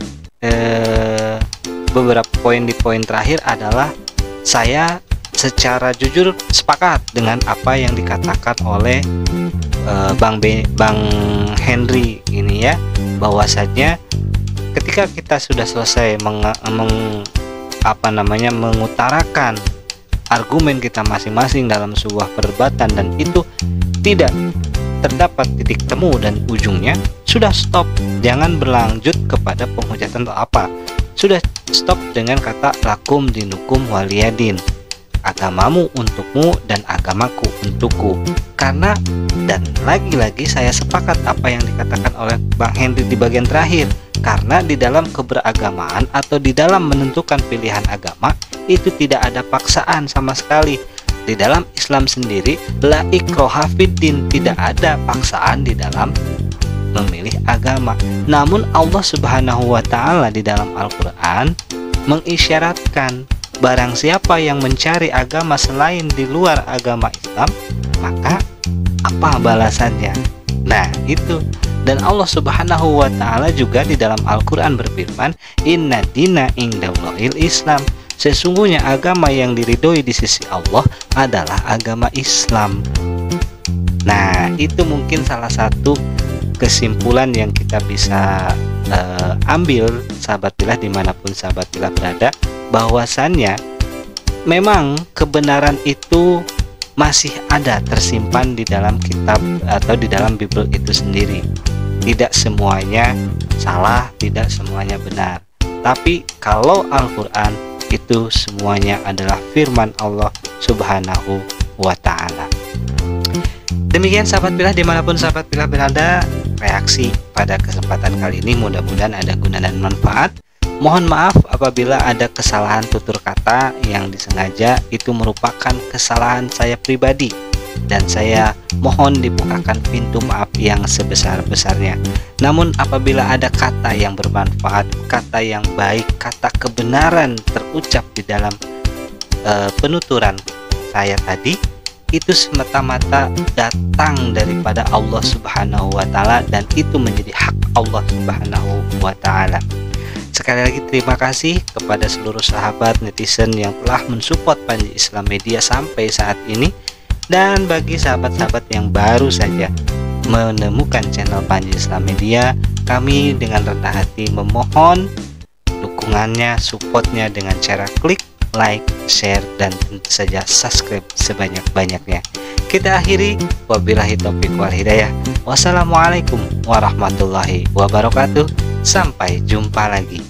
beberapa poin di poin terakhir adalah saya secara jujur sepakat dengan apa yang dikatakan oleh Bang Henry ini ya, bahwasanya ketika kita sudah selesai mengutarakan argumen kita masing-masing dalam sebuah perdebatan dan itu tidak terdapat titik temu dan ujungnya, sudah stop, jangan berlanjut kepada penghujatan atau apa, sudah stop dengan kata lakum dinukum waliyadin, agamamu untukmu dan agamaku untukku. Karena dan lagi-lagi saya sepakat apa yang dikatakan oleh Bang Henry di bagian terakhir, karena di dalam keberagamaan atau di dalam menentukan pilihan agama itu tidak ada paksaan sama sekali. Di dalam Islam sendiri, la ikraha fiddin, tidak ada paksaan di dalam memilih agama. Namun Allah Subhanahu wa taala di dalam Al-Qur'an mengisyaratkan barang siapa yang mencari agama selain di luar agama Islam, maka apa balasannya? Nah, itu. Dan Allah Subhanahu wa taala juga di dalam Al-Qur'an berfirman, "Inna dina indallahil Islam." Sesungguhnya agama yang diridhoi di sisi Allah adalah agama Islam. Nah, itu mungkin salah satu kesimpulan yang kita bisa ambil, sahabat pilah dimanapun sahabat pilah berada, bahwasannya memang kebenaran itu masih ada tersimpan di dalam kitab atau di dalam Bible itu sendiri. Tidak semuanya salah, tidak semuanya benar. Tapi kalau Al-Quran itu semuanya adalah firman Allah Subhanahu wa ta'ala. Demikian sahabat pilah dimanapun sahabat pilah berada, reaksi pada kesempatan kali ini mudah-mudahan ada guna dan manfaat. Mohon maaf apabila ada kesalahan tutur kata yang disengaja, itu merupakan kesalahan saya pribadi, dan saya mohon dibukakan pintu maaf yang sebesar-besarnya. Namun apabila ada kata yang bermanfaat, kata yang baik, kata kebenaran terucap di dalam penuturan saya tadi, itu semata-mata datang daripada Allah Subhanahu wa ta'ala, dan itu menjadi hak Allah Subhanahu wa ta'ala. Sekali lagi terima kasih kepada seluruh sahabat netizen yang telah mensupport Panji Islam Media sampai saat ini. Dan bagi sahabat-sahabat yang baru saja menemukan channel Panji Islam Media, kami dengan rendah hati memohon dukungannya, supportnya dengan cara klik like, share, dan tentu saja subscribe sebanyak-banyaknya. Kita akhiri, wabillahi taufiq wal hidayah. Wassalamualaikum warahmatullahi wabarakatuh. Sampai jumpa lagi.